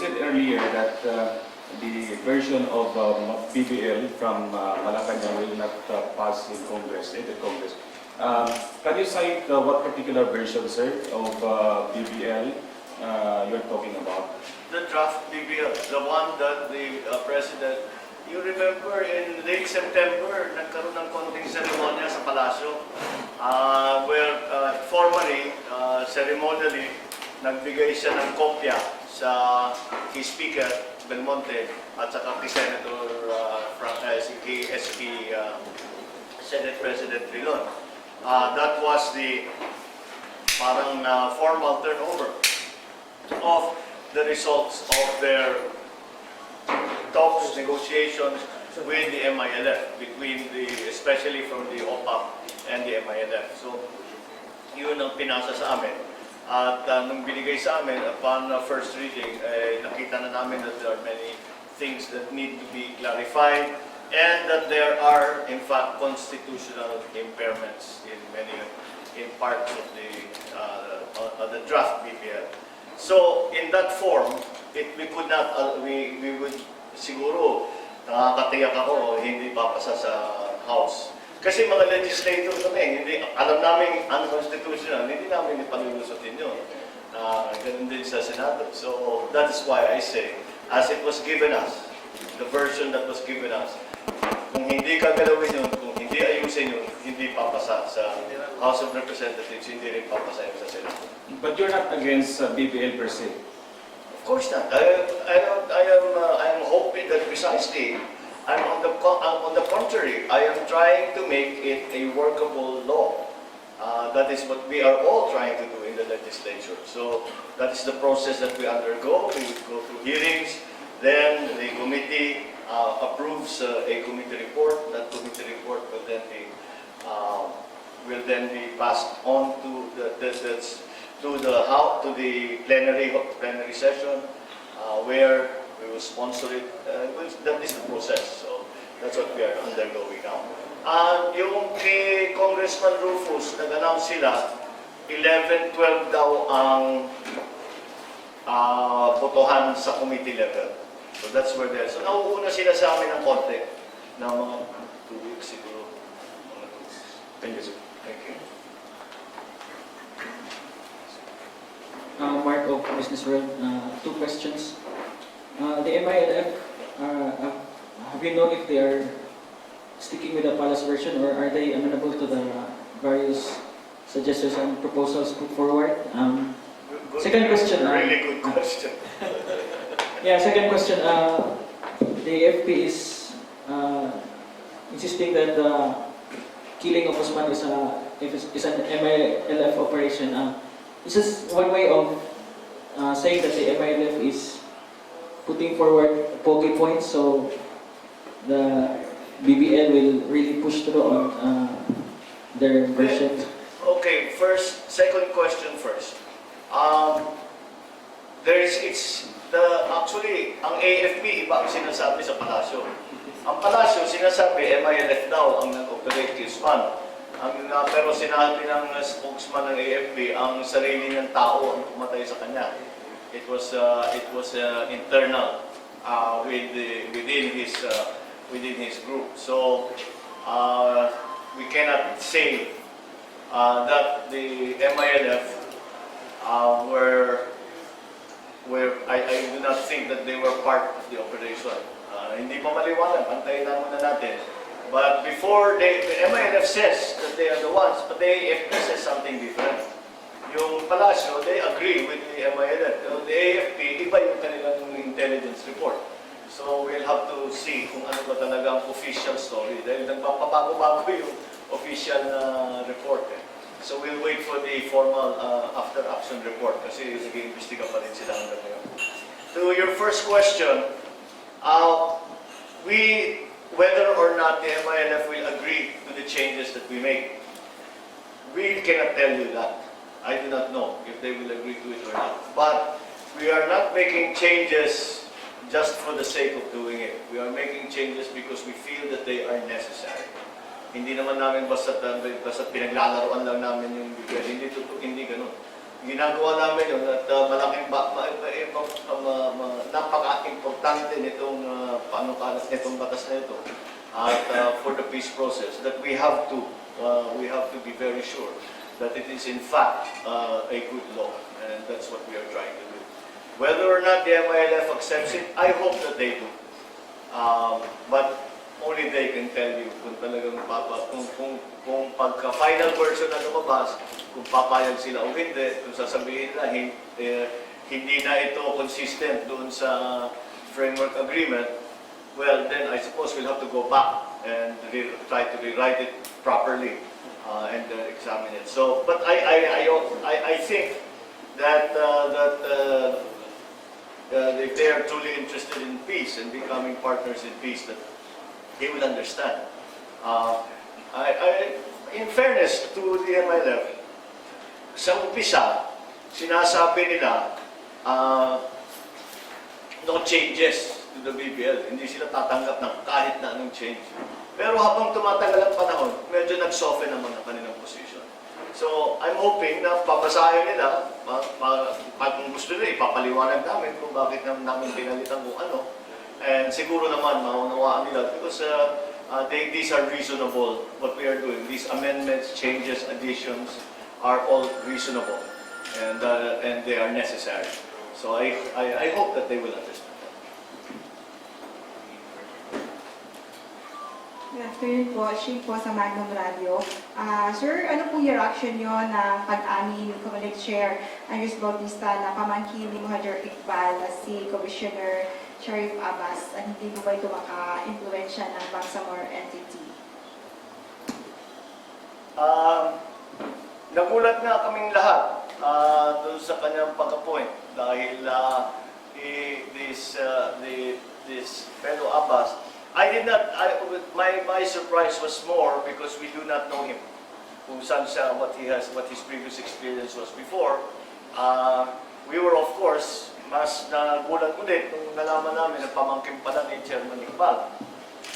said earlier that the version of BBL from Malacanang will not pass in Congress, the Congress. Can you cite what particular version, sir, of BBL you're talking about? The draft BBL, the one that the President, you remember in late September, nagkaroon ng konting seremonya sa Palasyo, where formally, ceremonially, nagbigay siya ng kopya sa kay Speaker Belmonte at saka kay Senator kay SP Senate President Trilon. That was the parang formal turnover of the results of their talks, negotiations with the MILF, especially from the OPAP and the MILF. So, yun ang pinasa sa amin. At nung binigay sa amin, upon first reading, nakita na namin that there are many things that need to be clarified and that there are, in fact, constitutional impairments in parts of the draft BPL. So, in that form, we could not, we would siguro, nakakatiyak ako, hindi papasa sa House. Kasi mga legislator kami, hindi, alam namin unconstitutional, hindi namin ipalulusutin yun. Ganun din sa Senado. So, that is why I say, as it was given us, the version that was given us, kung hindi kagalawin yun, kung hindi ayusin yun, hindi papasa sa House of Representatives, hindi rin papasa yun sa Senado. But you're not against BBL per se? Of course not. I am hoping that precisely, on the contrary, I am trying to make it a workable law. That is what we are all trying to do in the legislature. So that is the process that we undergo. We go through hearings, then the committee approves a committee report. That committee report will then be passed on to the plenary session, where we will sponsor it. That is the process. So that's what we are undergoing now. Yung kay Congressman Rufus, nag-announce sila, 11-12 daw ang botohan sa committee level. So that's where they are. So nauuna sila sa amin ng konti, ng mga 2 weeks siguro. Thank you, sir. Thank you. Mark of Business World, 2 questions. The MILF, have you known if they are sticking with the Palace version or are they amenable to the various suggestions and proposals put forward? Second question. Really good question. Yeah, second question. The AFP is insisting that the killing of Osman is an MILF operation. This is one way of saying that the MILF is putting forward pogi points, so the BBL will really push through on their version. Okay, second question first. Actually, ang AFP, iba ang sinasabi sa Palasyo. Ang Palasyo, sinasabi, MILF daw ang nag-operate kay Usman. Pero sinabi ng spokesman ng AFP, ang sarili ng tao ang pumatay sa kanya. It was internal within his group. So we cannot say that the MILF I do not think that they were part of the operation. Hindi pa maliwanag, antayin na muna natin. But before the MILF says that they are the ones, but the AFP says something different. Yung Palasyo, they agree with the MILF. The AFP, iba yung kanilang intelligence report. So we'll have to see kung ano ba talaga ang official story. Dahil nagpapabago-bago yung official report. So we'll wait for the formal after-action report kasi nag-iimbestiga pa rin sila hanggang ngayon. To your first question, whether or not the MILF will agree to the changes that we make, we cannot tell you that. I do not know if they will agree to it or not. But we are not making changes just for the sake of doing it. We are making changes because we feel that they are necessary. Hindi naman namin basta pinaglalaroan lang namin yung bigyan. Hindi ganun. Ginagawa namin yun at malaking napaka-importante nitong panukala nitong batas na ito at for the peace process that we have to be very sure that it is in fact a good law, and that's what we are trying to do. Whether or not the MILF accepts it, I hope that they do. But only they can tell you kung talagang kung pagka-final version na lumabas, kung papayag sila o hindi, kung sasabihin na hindi na ito consistent doon sa framework agreement, well, then I suppose we'll have to go back and try to rewrite it properly and examine it. So, but I think that if they are truly interested in peace and becoming partners in peace, that they will understand. In fairness to the MILF, sa umpisa, sinasabi nila no changes to the BBL. Hindi sila tatanggap ng kahit na anong change. Pero habang tumatagal ang panahon, medyo nag-soften naman ang kanilang position. So, I'm hoping na papasahin nila, kung gusto nila, ipapaliwanag namin kung bakit namin pinalitan kung ano. And siguro naman, maunawaan nila because these are reasonable, what we are doing. These amendments, changes, additions are all reasonable and they are necessary. So I hope that they will understand. Good afternoon po, Shane po sa Magnum Radio. Sir, ano po yung reaction nyo na pag-amin ni Comelec Chair Andres Bautista na pamangkin ni Muhajir Iqbal na si Commissioner Sharif Abbas at hindi po ba ito maka-influensya ng Bangsamoro entity? Nagulat nga kaming lahat doon sa kanyang pag-appoint dahil this fellow Abbas, my surprise was more because we do not know him. Kung saan siya, what his previous experience was before. We were of course, mas nagulat ulit nung nalaman namin na pamangkin pala ni Chairman Iqbal.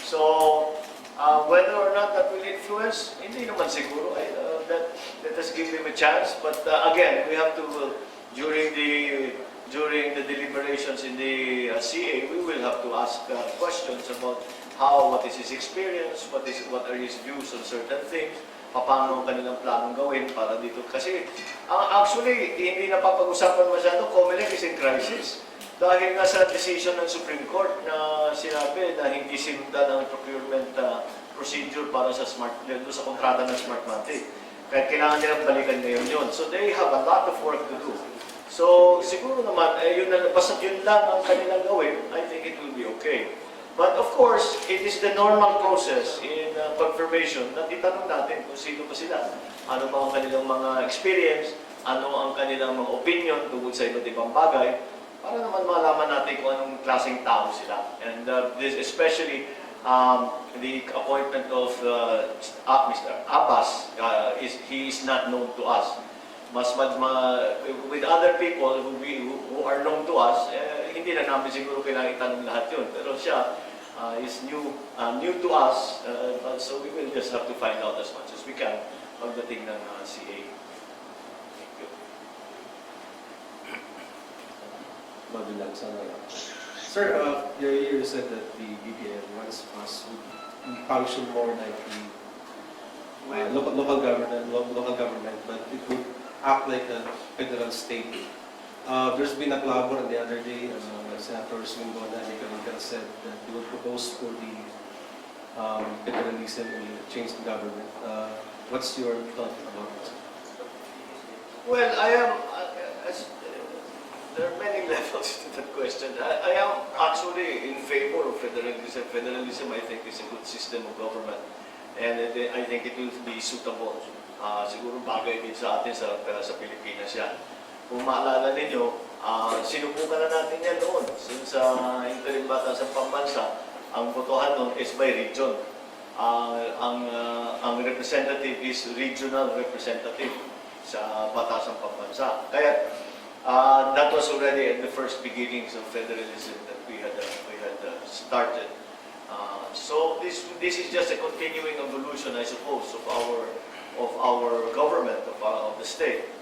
So, whether or not that will influence, hindi naman siguro. Let us give him a chance. But again, we have to, during the deliberations in the CA, we will have to ask questions about what is his experience, what are his views on certain things, paano ang kanilang planong gawin para dito. Kasi actually, hindi napapag-usapan masyado, Comelec is in crisis. Dahil nga sa decision ng Supreme Court na sinabi na hindi sinundan ang procurement procedure para sa sa kontrata ng Smartmatic. Kaya kailangan nilang balikan ngayon yun. So they have a lot of work to do. So siguro naman, basta yun lang ang kanilang gawin, I think it will be okay. But of course, it is the normal process in confirmation na itanong natin kung sino ba sila. Ano ba ang kanilang mga experience, ano ang kanilang mga opinion tungkol sa iba't ibang bagay, para naman malaman natin kung anong klaseng tao sila. And this especially the appointment of Mr. Abbas, he is not known to us. With other people who are known to us, hindi na namin siguro kailangan itanong lahat yun. Pero siya is new to us, so we will just have to find out as much as we can pagdating ng CA. Thank you. Mabilang sa Sir, you said that the BBL once would function more like the local government, but it would act like a federal state. There's been a collabor the other day, Senator Singona and Nicolica said that they would propose for the federalism and change the government. What's your thought about it? Well, there are many levels to that question. I am actually in favor of federalism. Federalism, I think, is a good system of government. And I think it will be suitable. Siguro bagay din sa atin sa Pilipinas yan. Kung maalala ninyo, sinubukan na natin yan noon. Since sa interim batasang pambansa, ang botohan noon is by region. Ang representative is regional representative sa batasang pambansa. Kaya that was already at the first beginnings of federalism that we had started. So this is just a continuing evolution, I suppose, of our government, of the state.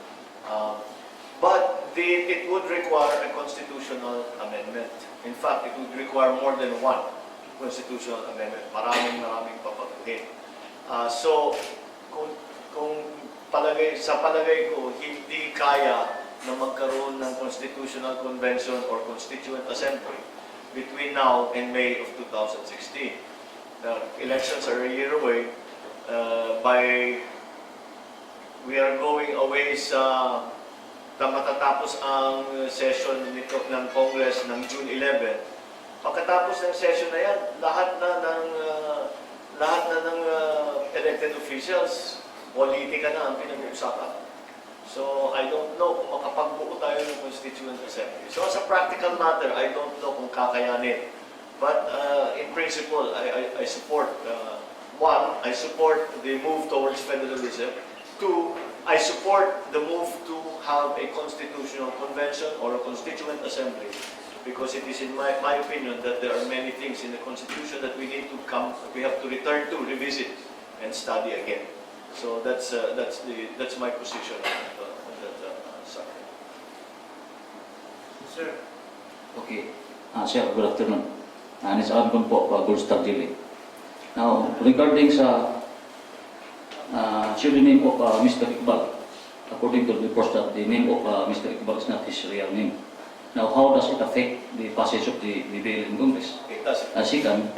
But it would require a constitutional amendment. amendment. In fact, it would require more than one constitutional amendment. Maraming papaguhin. So, kung sa palagay ko, hindi kaya na magkaroon ng Constitutional Convention or Constituent Assembly between now and May of 2016. The elections are a year away. We are going away sa matatapos ang session nito ng Congress ng June 11. Pagkatapos ng session na yan, lahat na ng elected officials, politika na ang pinag-uusapan. So, I don't know kung makapagbuo tayo ng Constituent Assembly. So, as a practical matter, I don't know kung kakayanin. But in principle, I support, one, I support the move towards federalism. Two, I support the move to have a constitutional convention or a constituent assembly, because it is in my opinion that there are many things in the Constitution that we have to return to, revisit, and study again. So that's my position on that subject. Sir. Okay. Sir, good afternoon. Anis Ankon po, Gold Dili. Now, regarding sa pseudonym of Mr. Iqbal, according to the reports that the name of Mr. Iqbal is not his real name. Now, how does it affect the passage of the bill in Congress? It doesn't. Second,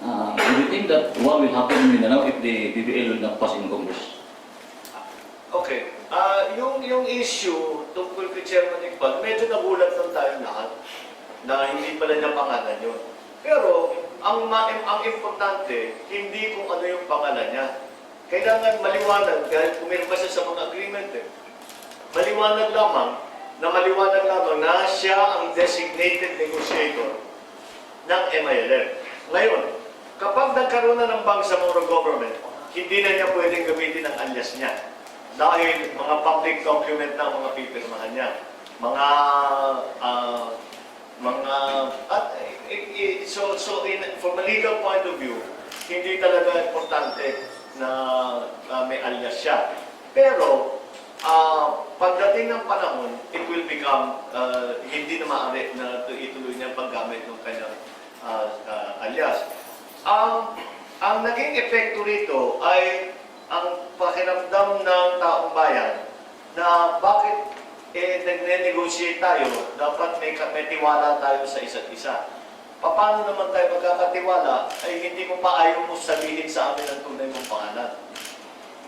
do you think that what will happen in Mindanao if the BBL will not pass in Congress? Okay. Yung issue tungkol kay Chairman Iqbal, medyo nagulat lang tayong lahat na hindi pala niya pangalan yun. Pero, ang importante, hindi kung ano yung pangalan niya. Kailangan maliwanag, dahil pumirma siya sa mga agreement maliwanag lamang na siya ang designated negotiator ng MILF. Ngayon, kapag nagkaroon na ng Bangsamoro government, hindi na niya pwedeng gamitin ang alias niya. Dahil mga public document na mga pipirmahan niya. From a legal point of view, hindi talaga importante na may alias siya. Pero, pagdating ng panahon, it will become, hindi na maaari na ituloy niya paggamit ng kanyang alias. Ang naging epekto rito ay ang pakiramdam ng taong bayan na bakit nagne-negotiate tayo, dapat may tiwala tayo sa isa't isa. Paano naman tayo magkakatiwala ay hindi mo pa ayaw mo sabihin sa amin ang tunay mong pangalan.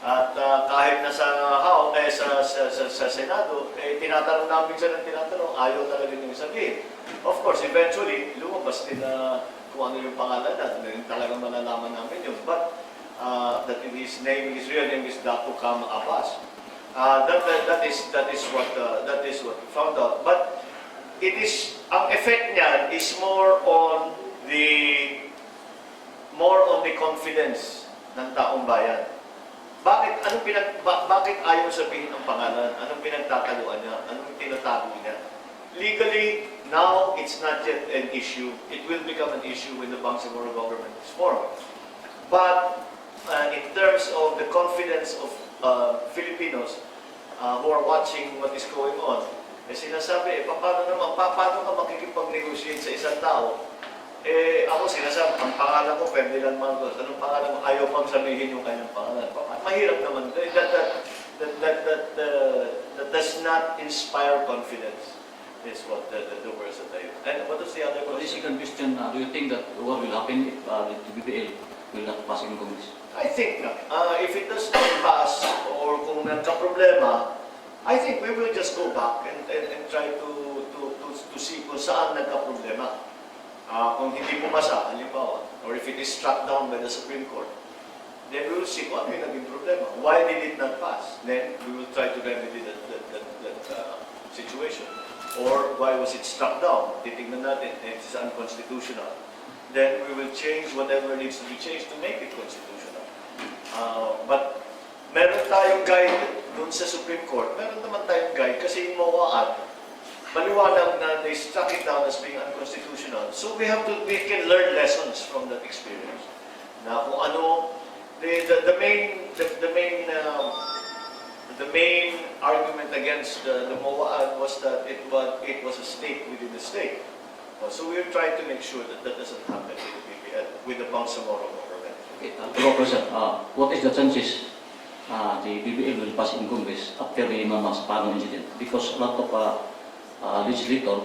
At kahit na sa Senado, tinatanong namin siya ng tinatanong, ayaw talaga niyong sabihin. Of course, eventually, lumabas din na kung ano yung pangalan natin, talagang malalaman namin yun. But that his real name is Dato Kam Abbas. That is what we found out. But ang effect niyan is more on the confidence ng taong bayan. Bakit ayaw sabihin ang pangalan? Anong pinagtataluan niya? Anong tinatago niya? Legally, now it's not yet an issue. It will become an issue when the Bangsamoro government is formed. But in terms of the confidence of Filipinos who are watching what is going on, sinasabi, paano ka makikipag-negotiate sa isang tao? Ako sinasabi, ang pangalan ko, Ferdinand Marcos. Anong pangalan mo? Ayaw pang sabihin yung kanyang pangalan. Mahirap naman. That does not inspire confidence, is what the words that I use. And what is the other For the question? second question, do you think that what will happen if the BBL will not pass in Congress? I think na. If it does not pass, or kung nagka-problema, I think we will just go back and try to see kung saan nagka-problema. Kung hindi pumasa, halimbawa, or if it is struck down by the Supreme Court, then we will see kung ano yung naging problema. Why did it not pass? Then we will try to remedy that situation. Or why was it struck down? Titignan natin, it is unconstitutional. Then we will change whatever needs to be changed to make it constitutional. But meron tayong guide doon sa Supreme Court. Meron naman tayong guide kasi yung MOAAD, maliwanag na they struck it down as being unconstitutional. So we can learn lessons from that experience. Na kung ano, the main argument against the MOAAD was that it was a state within the state. So we're trying to make sure that that doesn't happen with the BPL, with the Bangsamoro government. Okay, Professor, what is the chances the BBL will pass in Congress after the Mama Sapano incident? Because a lot of legislators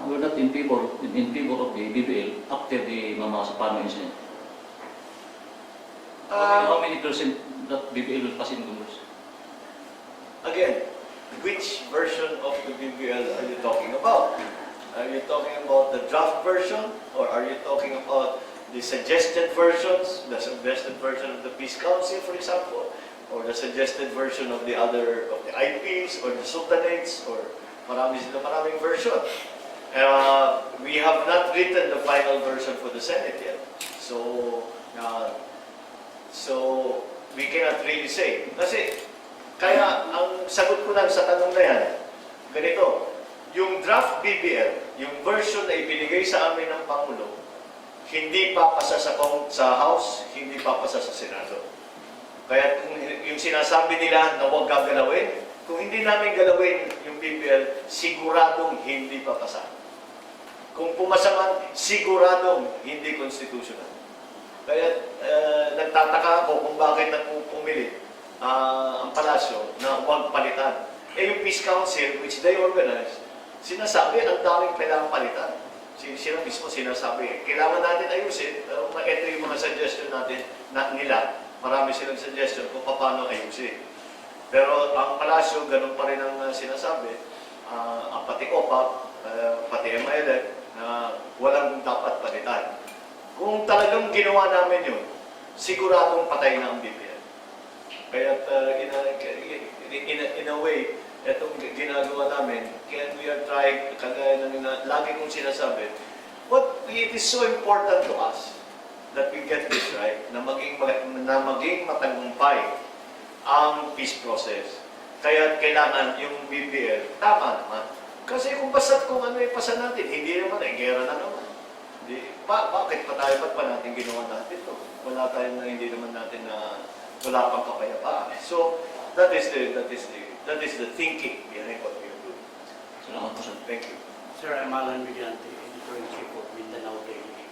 were not in favor of the BBL after the Mama Sapano incident. How many percent that BBL will pass in Congress? Again, which version of the BBL are you talking about? Are you talking about the draft version, or are you talking about the suggested versions, the suggested version of the Peace Council, for example, or the suggested version of the IPs, or the sultanates, or maraming version? We have not written the final version for the Senate yet, so we cannot really say. Kasi kaya ang sagot ko lang sa tanong na yan, ganito. Yung draft BBL, yung version na ibinigay sa amin ng Pangulo, hindi papasa sa House, hindi papasa sa Senado. Kaya kung yung sinasabi nila na huwag gagalawin, kung hindi namin galawin yung BBL, siguradong hindi papasa. Kung pumasa man, siguradong hindi constitutional. Kaya nagtataka ako kung bakit pumilit ang palasyo na huwag palitan. Yung Peace Council, which they organized, sinasabi, ang daming kailangan palitan. Sila mismo sinasabi, kailangan natin ayusin. Ito yung mga suggestion natin nila. Marami silang suggestion kung paano ayusin. Pero ang palasyo, ganun pa rin ang sinasabi. Pati OPAP, pati MILF, walang dapat palitan. Kung talagang ginawa namin yun, siguradong patay na ang BBL. Kaya in a way, itong ginagawa namin, kaya we are trying, kagaya ng lagi kong sinasabi, it is so important to us that we get this right, na maging matagumpay ang peace process. Kaya kailangan yung BBL, tama naman. Kasi kung ano ipasa natin, hindi naman, gera na naman. Bakit ba't pa natin ginawa natin ito? Wala tayong hindi naman natin wala pang kapayapaan. So, that is the thinking behind what we are doing. Salamat po, sir. Thank you. Sir, I'm Alan Vigilante, Editor-in-Chief of Mindanao Daily.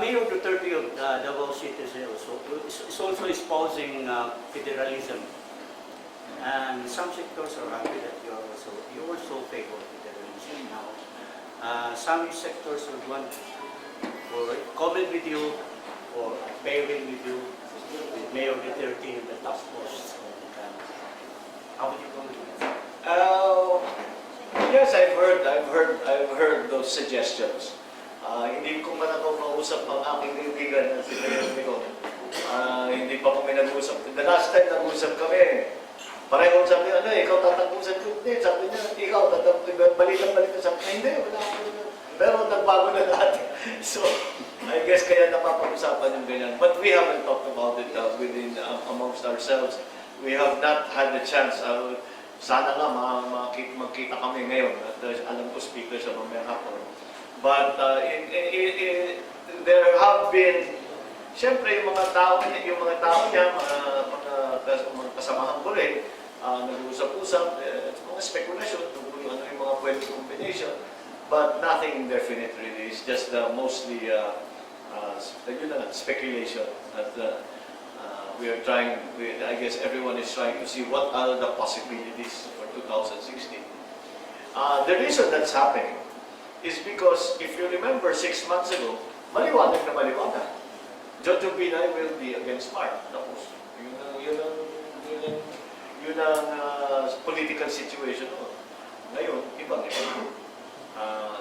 Mayor Duterte of Davao City is also espousing federalism. And some sectors are happy that you also favor federalism now. Some sectors would want or comment with you or pairing with you with Mayor Duterte in the top post. How would you comment with that? Yes, I've heard those suggestions. Hindi ko man ako mausap ang aking kaibigan na si Mayor Miro. Hindi pa kami nag-usap. The last time nag-usap kami, pareho sabi niya, ikaw tatanggusan ko. Hindi, sabi niya, ikaw balikan sabi niya, hindi, wala ako. Pero nagbago na lahat. So, I guess kaya napapag-usapan yung ganyan. But we haven't talked about it amongst ourselves. We have not had the chance. Sana nga magkita kami ngayon. At alam ko speaker sa mamayang hapon. But there have been, siyempre yung mga tao niya, mga kasamahan ko rin, nag-usap-usap, mga speculation, ano yung mga pwede combination, but nothing definite really. It's just mostly speculation. That we are trying, I guess everyone is trying to see what are the possibilities for 2016. The reason that's happening is because, if you remember 6 months ago, maliwanag na maliwanag. Jojo Binay will be against Mark. Tapos, yun ang political situation noon. Ngayon, ibang.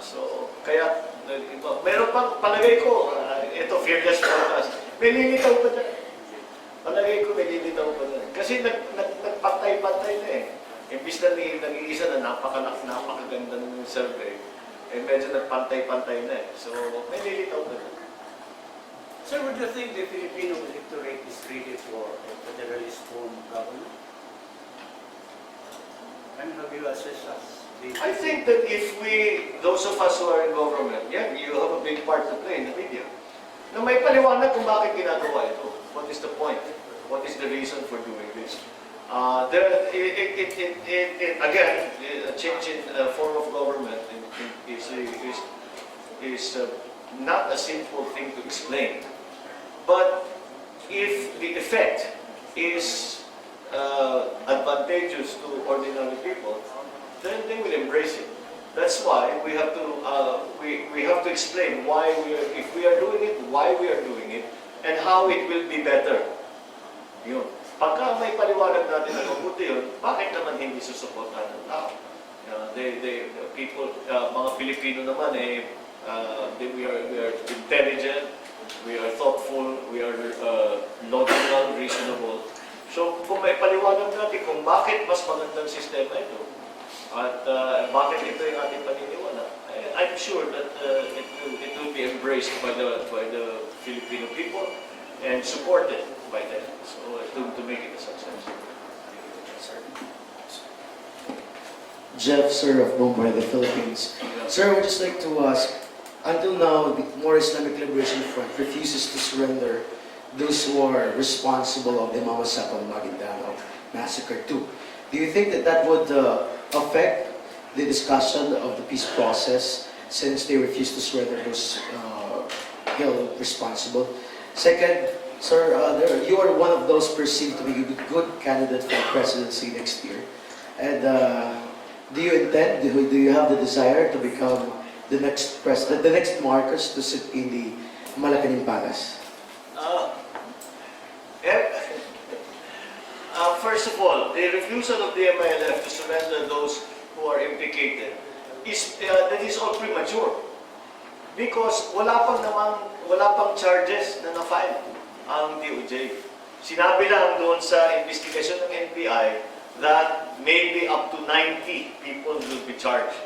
So, kaya, meron pang palagay ko, ito, fearless forecast, may lilitaw pa dyan. Palagay ko, may lilitaw pa dyan. Kasi nagpantay-pantay na eh. Imbis na nag-iisa na napakaganda ng survey, medyo nagpantay-pantay na eh. So, may lilitaw pa dyan. Sir, would you think the Filipino electorate is ready for a federalist form of government? And have you assessed us? I think that if those of us who are in government, you have a big part to play in the media. Na may paliwanag kung bakit ginagawa ito. What is the point? What is the reason for doing this? Again, a change in form of government in not a simple thing to explain. But if the effect is advantageous to ordinary people, then they will embrace it. That's why we have to we have to explain why if we are doing it, why we are doing it, and how it will be better. Yun. Pagka may paliwanag natin na mabuti yun, bakit naman hindi susuportahan ng tao? People, mga Pilipino naman we are intelligent, we are thoughtful, we are logical, reasonable. So kung may paliwanag natin kung bakit mas magandang sistema ito, at bakit ito yung ating paniniwala, I'm sure that it will be embraced by the Filipino people and supported by them. So to make it a success. Jeff, sir, of Mumbai, the Philippines. Sir, I would just like to ask, until now, the More Islamic Liberation Front refuses to surrender those who are responsible of the Mama Sapang Maguindanao massacre too. Do you think that that would affect the discussion of the peace process since they refuse to surrender those held responsible? Second, sir, you are one of those perceived to be a good candidate for presidency next year. And do you have the desire to become the next president, the next Marcos to sit in the Malacanang Palace? First of all, the refusal of the MILF to surrender those who are implicated that is all premature. Because wala pang charges na na-file ang DOJ. Sinabi lang doon sa investigation ng NBI that maybe up to 90 people will be charged.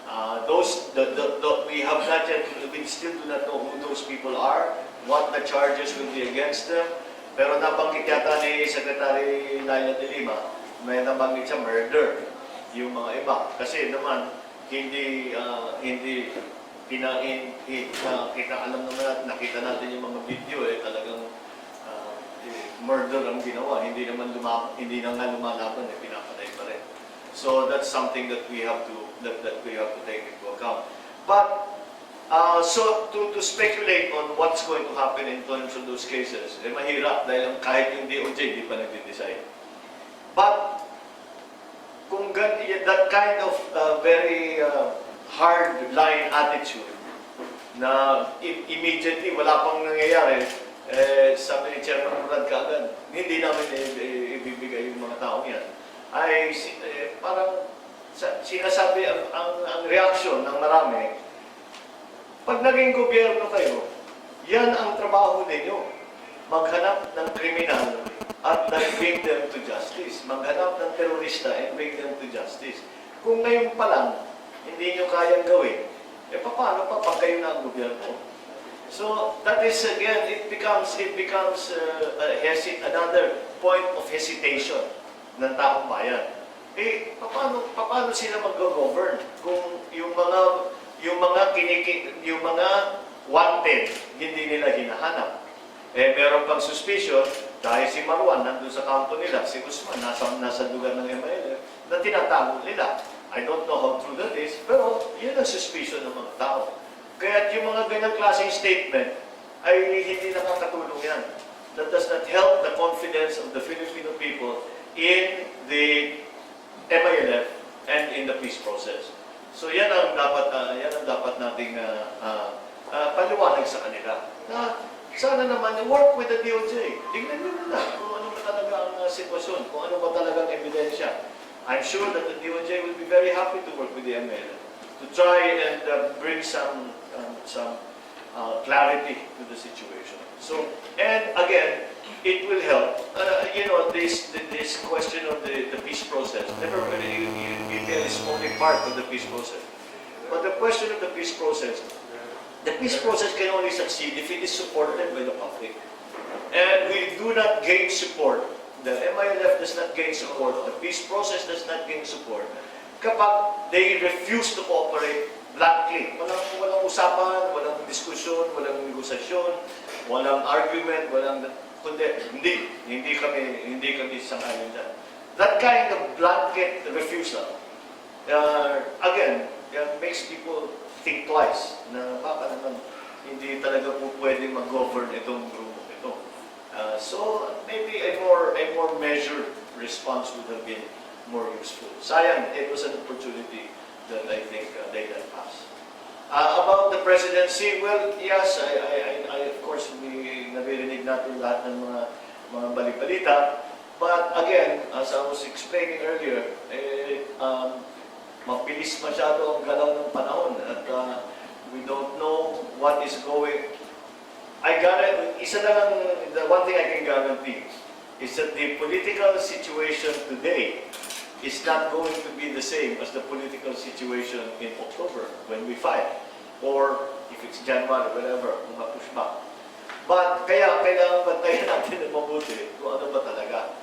We have not yet, we still do not know who those people are, what the charges will be against them. Pero nabanggit yata ni Secretary Laila de Lima, may nabanggit siya murder yung mga iba. Kasi naman, hindi kita alam naman natin, nakita natin yung mga video talagang murder ang ginawa. Hindi na nga lumalaban, pinapatay pa rin. So that's something that we have to take into account. But so to speculate on what's going to happen in terms of those cases, mahirap dahil kahit yung DOJ hindi pa nagde-decide. But kung that kind of very hard line attitude na immediately wala pang nangyayari, sabi ni Chairman Murad kaagad, hindi namin ibibigay yung mga taong yan. Parang sinasabi ang reaksyon ng marami, pag naging gobyerno kayo, yan ang trabaho ninyo. Maghanap ng kriminal at bring them to justice. Maghanap ng terorista and bring them to justice. Kung ngayon pa lang, hindi nyo kayang gawin, paano pa pag kayo na ang gobyerno? So, that is again, it becomes another point of hesitation ng taong bayan. Paano sila mag-govern kung yung mga wanted, hindi nila hinahanap? Meron pang suspicion, dahil si Marwan nandun sa kampo nila, si Usman nasa lugar ng MILF, na tinatago nila. I don't know how true that is, pero yun ang suspicion ng mga tao. Kaya yung mga ganyang klaseng statement ay hindi nakakatulong yan. That does not help the confidence of the Filipino people in the MILF and in the peace process. So yan ang dapat nating paliwanag sa kanila. Na sana naman work with the DOJ. Tingnan nyo na kung ano ba talaga ang sitwasyon, kung ano ba talaga ang ebidensya. I'm sure that the DOJ will be very happy to work with the MILF to try and bring some clarity to the situation. So, and again, it will help. This question of the peace process. Never really, BPL is only part of the peace process. But the question of the peace process can only succeed if it is supported by the public. And we do not gain support. The MILF does not gain support. The peace process does not gain support kapag they refuse to cooperate blankly. Walang usapan, walang diskusyon, walang negosasyon, walang argument, hindi kami sangayon dyan. That kind of blanket refusal, again, makes people think twice na baka naman hindi talaga po pwedeng mag-govern itong grupo ito. So maybe a more measured response would have been more useful. Sayang, it was an opportunity that I think they let pass. About the presidency, well, yes, I of course, naririnig natin lahat ng mga balibalita. But again, as I was explaining earlier, mabilis masyado ang galaw ng panahon at we don't know what is going. The one thing I can guarantee is that the political situation today is not going to be the same as the political situation in October when we file, or if it's January, whatever, kung ma-push back. But kaya kailangan bantayan natin ng mabuti kung ano ba talaga.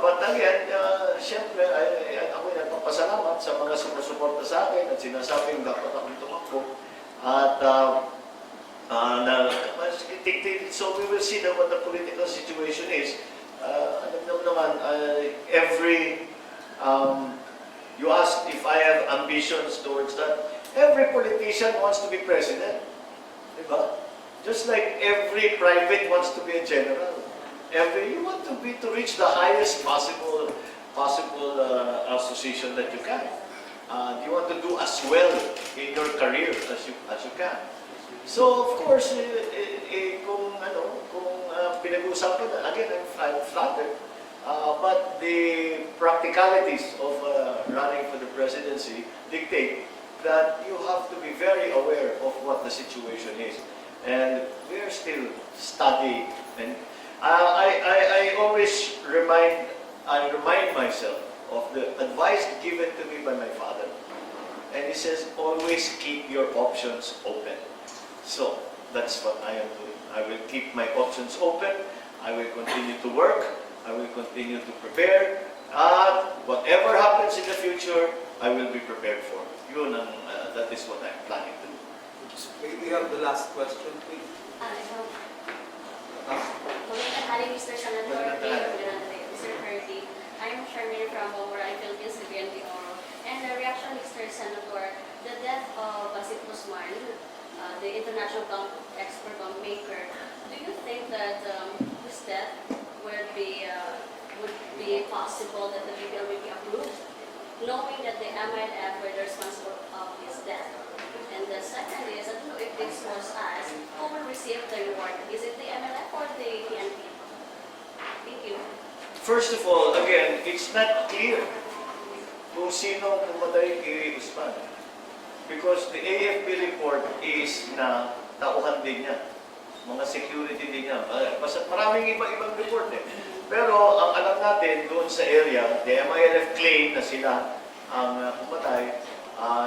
But again, siyempre, ako'y nagpapasalamat sa mga sumusuporta sa akin at sinasabing dapat akong tumakbo. At so we will see what the political situation is. Alam naman, you asked if I have ambitions towards that. Every politician wants to be president. Diba? Just like every private wants to be a general. You want to reach the highest possible association that you can. You want to do as well in your career as you can. So of course, kung pinag-uusapan na, again, I'm flattered. But the practicalities of running for the presidency dictate that you have to be very aware of what the situation is. And we are still studying. And I always remind myself of the advice given to me by my father. And he says, always keep your options open. So that's what I am doing. I will keep my options open. I will continue to work. I will continue to prepare. Whatever happens in the future, I will be prepared for. That is what I'm planning to do. We have the last question, please. Magandang hari, Mr. Senator, Mr. Curdy. I'm Charmaine from Waray, Philippines, CBN Oro. And the reaction, Mr. Senator, the death of Basit Guzman, the international expert bomb maker, do you think that this death would be possible that the BPL will be approved, knowing that the MILF were the responsible of his death? And the second is, I don't know if this was asked, who will receive the reward? Is it the MLF or the PNP? Thank you. First of all, again, it's not clear kung sino pumatay kay Guzman. Because the AFP report is na tauhan din niya. Mga security din niya. Basta maraming iba-ibang report eh. Pero ang alam natin doon sa area, the MILF claim na sila ang pumatay.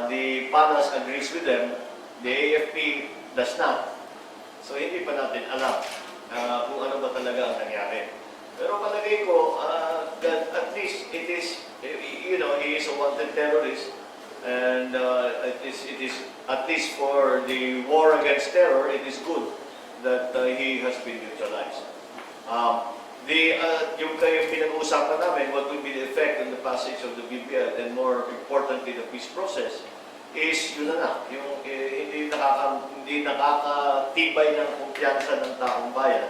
The PANAS agrees with them. The AFP does not. So hindi pa natin alam kung ano ba talaga ang nangyari. Pero palagay ko that at least it is, he is a wanted terrorist. And it is at least for the war against terror, it is good that he has been neutralized. Yung kayo pinag-uusapan namin, what will be the effect on the passage of the BPL, and more importantly, the peace process, is yun na, yung hindi nakakatibay ng kumpiyansa ng taong bayan,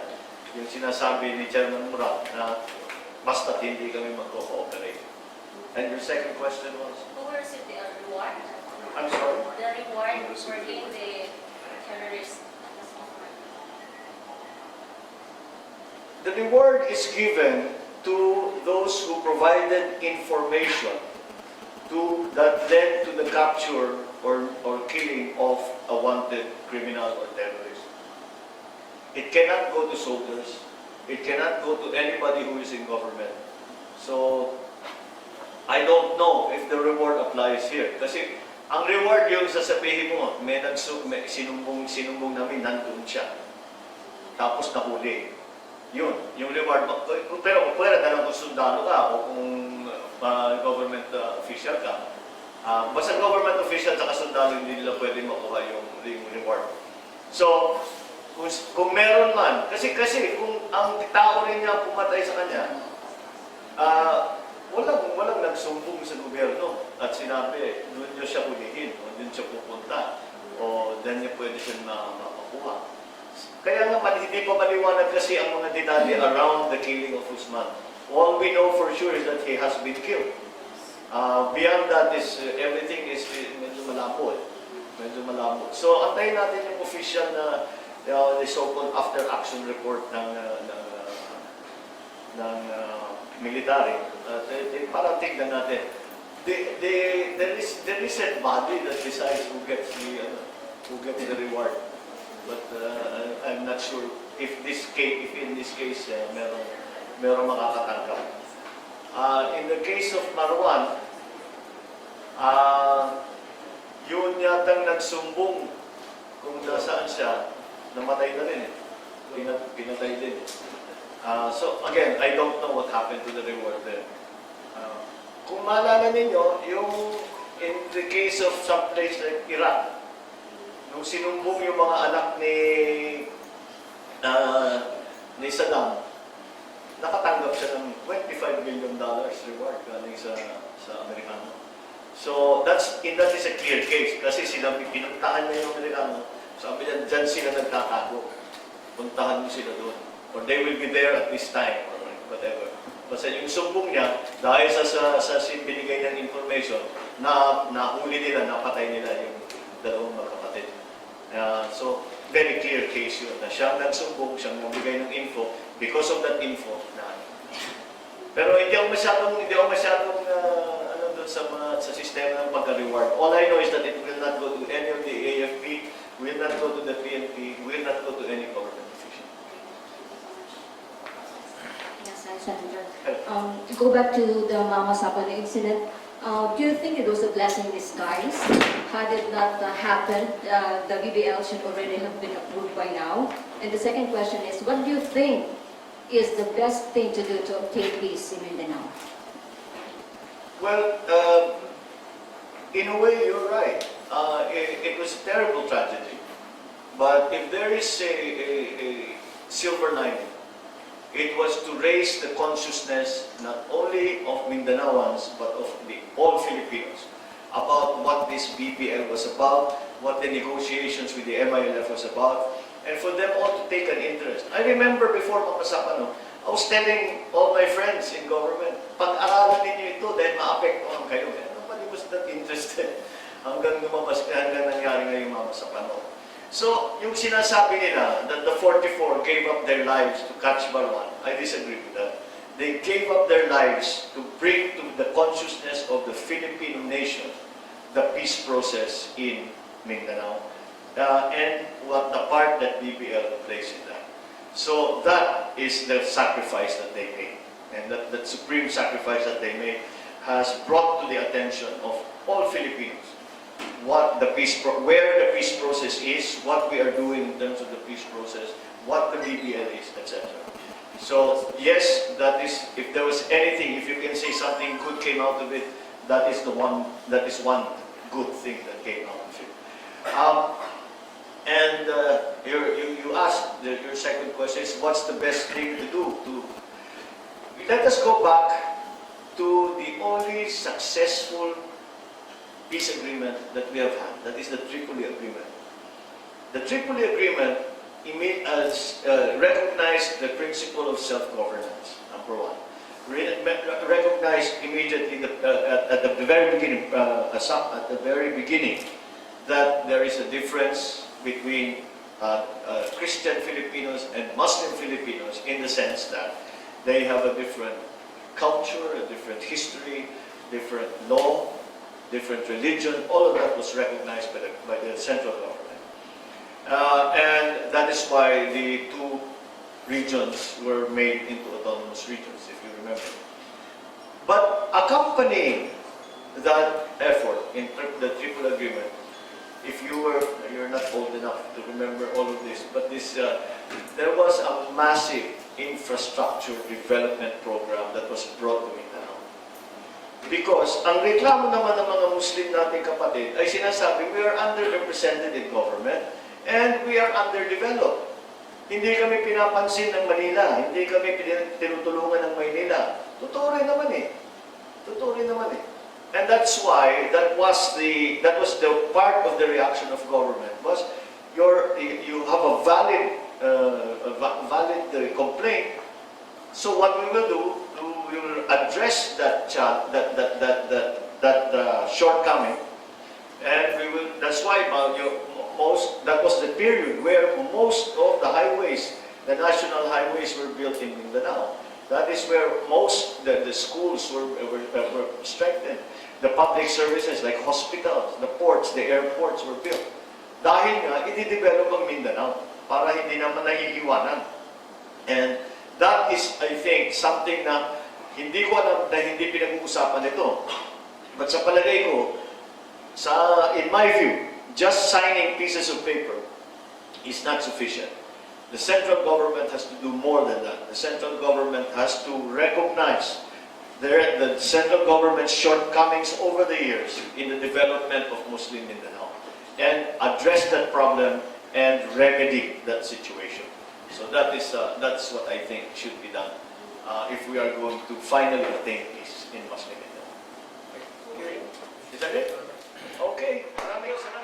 yung sinasabi ni Chairman Murat na basta't hindi kami mag-cooperate. And your second question was? Who will receive the reward? I'm sorry? The reward for being the terrorist. The reward is given to those who provided information that led to the capture or killing of a wanted criminal or terrorist. It cannot go to soldiers. It cannot go to anybody who is in government. So, I don't know if the reward applies here. Kasi ang reward yung sasabihin mo, may sinumbong namin, nandun siya. Tapos nahuli. Yun, yung reward. Pero kung pwede na lang kung sundalo ka o kung government official ka, basta government official at sundalo hindi nila pwede makuha yung reward. So, kung meron man, kasi kung ang tao rin niya pumatay sa kanya, walang nagsumbong sa gobyerno at sinabi, doon niyo siya hulihin, o doon siya pupunta, o doon niya pwede siya makuha. Kaya naman, hindi pa maliwanag kasi ang mga detalye around the killing of Usman. All we know for sure is that he has been killed. Beyond that is, everything is medyo malabo. Medyo malabo. So, antayin natin yung official na the so-called after-action report ng military. Para tignan natin. There is a body that decides who gets the reward. But I'm not sure if in this case merong makakatanggap. In the case of Marwan, yun yatang nagsumbong kung nasaan siya, namatay na rin eh. Pinatay din. So again, I don't know what happened to the reward there. Kung maalala ninyo, in the case of some place like Iraq, nung sinumbong yung mga anak ni Saddam, nakatanggap siya ng $25 million reward galing sa Amerikano. So that is a clear case kasi sila pinuntahan na yung Amerikano. Sabi niya, dyan sila nagtatago. Puntahan mo sila doon. Or they will be there at this time or whatever. Basta yung sumbong niya, dahil sa binigay niyang information, nahuli nila, napatay nila yung dalawang magkapatid. So, very clear case yun na siyang nagsumbong, siyang nagbigay ng info, because of that info na. Pero hindi ako masyadong doon sa sistema ng pagka-reward. All I know is that it will not go to any of the AFP, will not go to the PNP, will not go to any government official. Yes, Senator. To go back to the Mama Sapana incident, do you think it was a blessing in disguise? Had it not happened, the BBL should already have been approved by now. And the second question is, what do you think is the best thing to do to obtain peace in Mindanao? Well, in a way, you're right. It was a terrible tragedy. But if there is a silver lining, it was to raise the consciousness not only of Mindanaoans, but of all Filipinos about what this BPL was about, what the negotiations with the MILF was about, and for them all to take an interest. I remember before Mama Sapano, I was telling all my friends in government, pag-aralan ninyo ito dahil maapektuhan kayo. Nobody was that interested hanggang nangyari ngayon Mama Sapano. So, yung sinasabi nila that the 44 gave up their lives to catch Marwan, I disagree with that. They gave up their lives to bring to the consciousness of the Filipino nation the peace process in Mindanao and what the part that BBL plays in that. So that is the sacrifice that they made, and that supreme sacrifice that they made has brought to the attention of all Filipinos where the peace process is, what we are doing in terms of the peace process, what the BBL is, etc. So yes, that is, if there was anything, if you can say something good came out of it, that is one good thing that came out of it. You asked, your second question is, what's the best thing to do? Let us go back to the only successful peace agreement that we have had, that is the Tripoli Agreement. The Tripoli Agreement recognized the principle of self-governance, number one. Recognized immediately at the very beginning that there is a difference between Christian Filipinos and Muslim Filipinos in the sense that they have a different culture, a different history, different law, different religion. All of that was recognized by the central government. And that is why the two regions were made into autonomous regions, if you remember. But accompanying that effort in the Triple Agreement, if you're not old enough to remember all of this, but there was a massive infrastructure development program that was brought to Mindanao. Because ang reklamo naman ng mga Muslim nating kapatid ay sinasabi, we are underrepresented in government and we are underdeveloped. Hindi kami pinapansin ng Manila, hindi kami tinutulungan ng Maynila. Totoo rin naman eh. Totoo rin naman eh. And that's why that was the part of the reaction of government was you have a valid complaint. So what we will do, we will address that shortcoming, and we will. That's why that was the period where most of the highways, the national highways, were built in Mindanao. That is where most the schools were strengthened. The public services like hospitals, the ports, the airports were built. Dahil nga, i-develop ang Mindanao para hindi naman naiiwanan. And that is, I think, something na hindi ko alam na hindi pinag-uusapan ito. But sa palagay ko, in my view, just signing pieces of paper is not sufficient. The central government has to do more than that. The central government has to recognize the central government's shortcomings over the years in the development of Muslim Mindanao and address that problem and remedy that situation. So that's what I think should be done if we are going to finally attain peace in Muslim Mindanao. Okay. Is that it? Okay. Maraming salamat.